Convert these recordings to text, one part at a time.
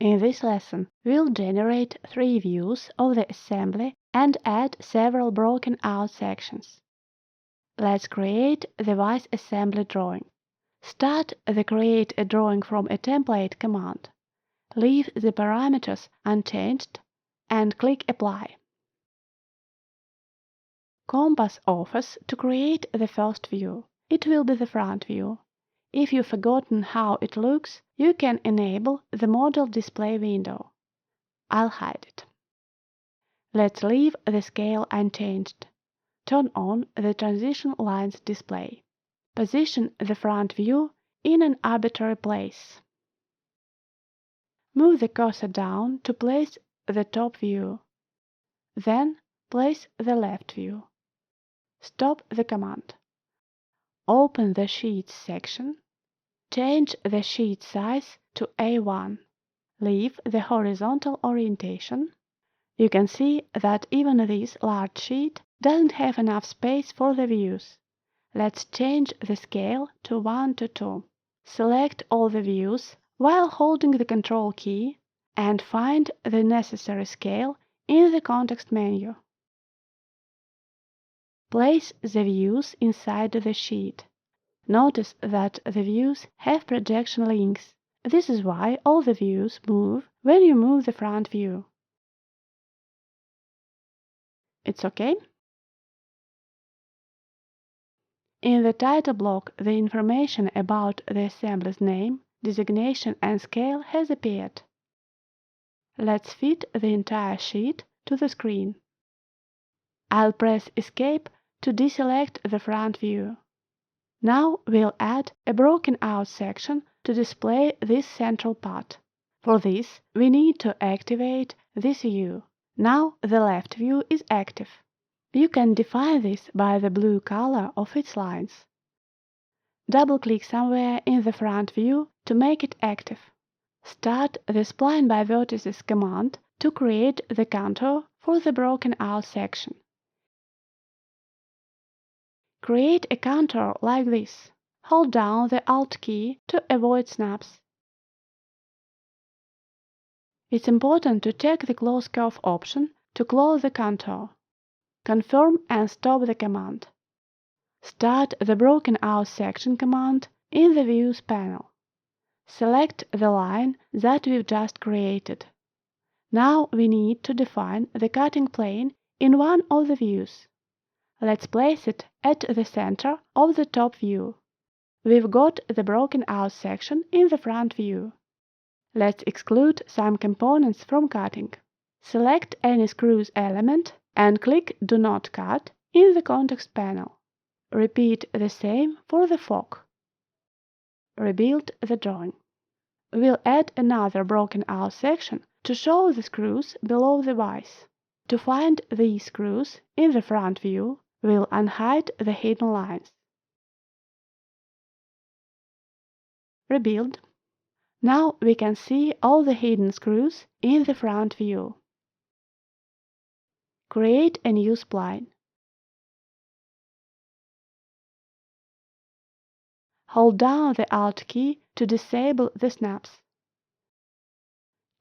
In this lesson, we'll generate 3 views of the assembly and add several broken out sections. Let's create the Wise assembly drawing. Start the Create a Drawing from a Template command. Leave the parameters unchanged and click Apply. Compass offers to create the first view. It will be the front view. If you've forgotten how it looks, you can enable the Model Display window. I'll hide it. Let's leave the scale unchanged. Turn on the Transition Lines display. Position the front view in an arbitrary place. Move the cursor down to place the top view. Then place the left view. Stop the command. Open the Sheets section. Change the sheet size to A1. Leave the horizontal orientation. You can see that even this large sheet doesn't have enough space for the views. Let's change the scale to 1:2. Select all the views while holding the Control key and find the necessary scale in the context menu. Place the views inside the sheet. Notice that the views have projection links. This is why all the views move when you move the front view. It's okay? In the title block, the information about the assembly's name, designation and scale has appeared. Let's fit the entire sheet to the screen. I'll press Escape to deselect the front view. Now we'll add a broken out section to display this central part. For this, we need to activate this view. Now the left view is active. You can define this by the blue color of its lines. Double-click somewhere in the front view to make it active. Start the Spline by Vertices command to create the contour for the broken out section. Create a contour like this. Hold down the Alt key to avoid snaps. It's important to check the Close Curve option to close the contour. Confirm and stop the command. Start the Broken Out section command in the Views panel. Select the line that we've just created. Now we need to define the cutting plane in one of the views. Let's place it at the center of the top view. We've got the broken out section in the front view. Let's exclude some components from cutting. Select any screws element and click Do Not Cut in the context panel. Repeat the same for the fork. Rebuild the drawing. We'll add another broken out section to show the screws below the vise. To find these screws in the front view, we'll unhide the hidden lines. Rebuild. Now we can see all the hidden screws in the front view. Create a new spline. Hold down the Alt key to disable the snaps.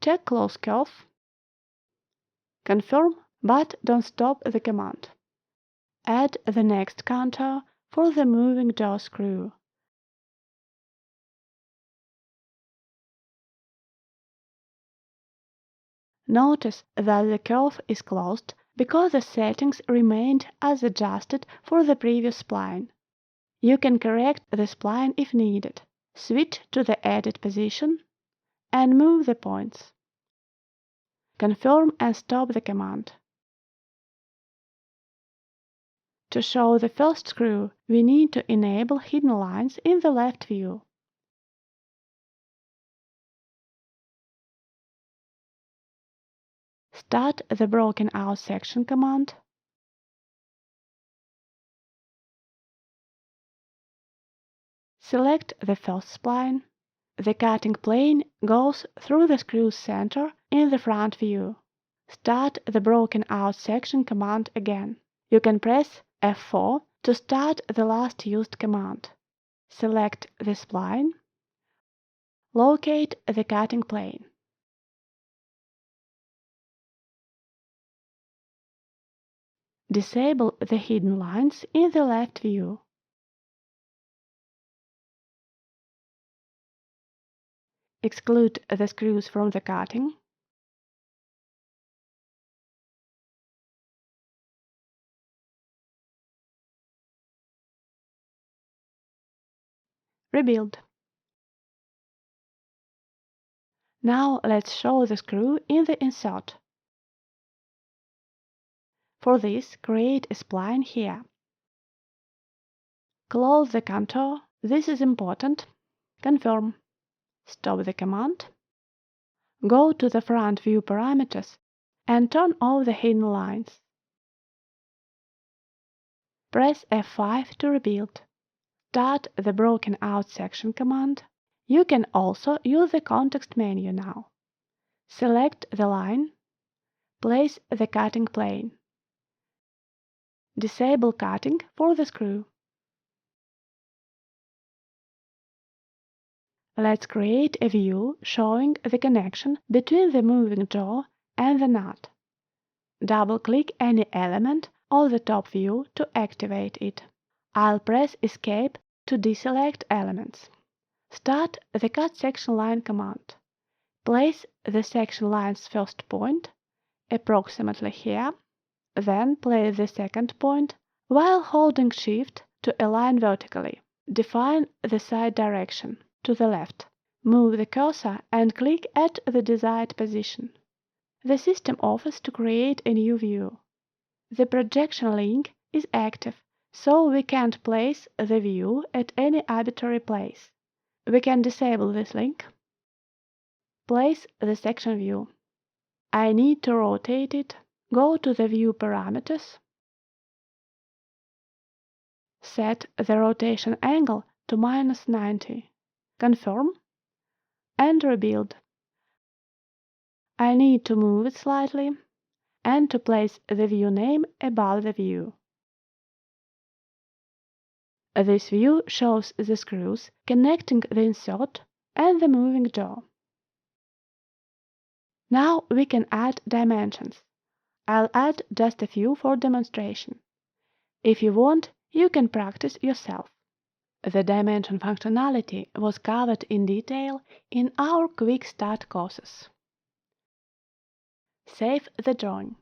Check Close Curve. Confirm, but don't stop the command. Add the next contour for the moving jaw screw. Notice that the curve is closed because the settings remained as adjusted for the previous spline. You can correct the spline if needed. Switch to the Edit position and move the points. Confirm and stop the command. To show the first screw, we need to enable hidden lines in the left view. Start the Broken Out section command. Select the first spline. The cutting plane goes through the screw's center in the front view. Start the Broken Out section command again. You can press F4 to start the last used command. Select the spline. Locate the cutting plane. Disable the hidden lines in the left view. Exclude the screws from the cutting. Rebuild. Now let's show the screw in the insert. For this, create a spline here. Close the contour. This is important. Confirm. Stop the command. Go to the front view parameters and turn off the hidden lines. Press F5 to rebuild. Start the broken out section command. You can also use the context menu now. Select the line. Place the cutting plane. Disable cutting for the screw. Let's create a view showing the connection between the moving jaw and the nut. Double-click any element of the top view to activate it. I'll press Escape to deselect elements. Start the Cut Section Line command. Place the section line's first point approximately here, then place the second point while holding Shift to align vertically. Define the side direction to the left. Move the cursor and click at the desired position. The system offers to create a new view. The projection link is active, so we can't place the view at any arbitrary place. We can disable this link. Place the section view. I need to rotate it. Go to the view parameters. Set the rotation angle to -90. Confirm and rebuild. I need to move it slightly and to place the view name above the view. This view shows the screws connecting the insert and the moving jaw. Now we can add dimensions. I'll add just a few for demonstration. If you want, you can practice yourself. The dimension functionality was covered in detail in our Quick Start courses. Save the drawing.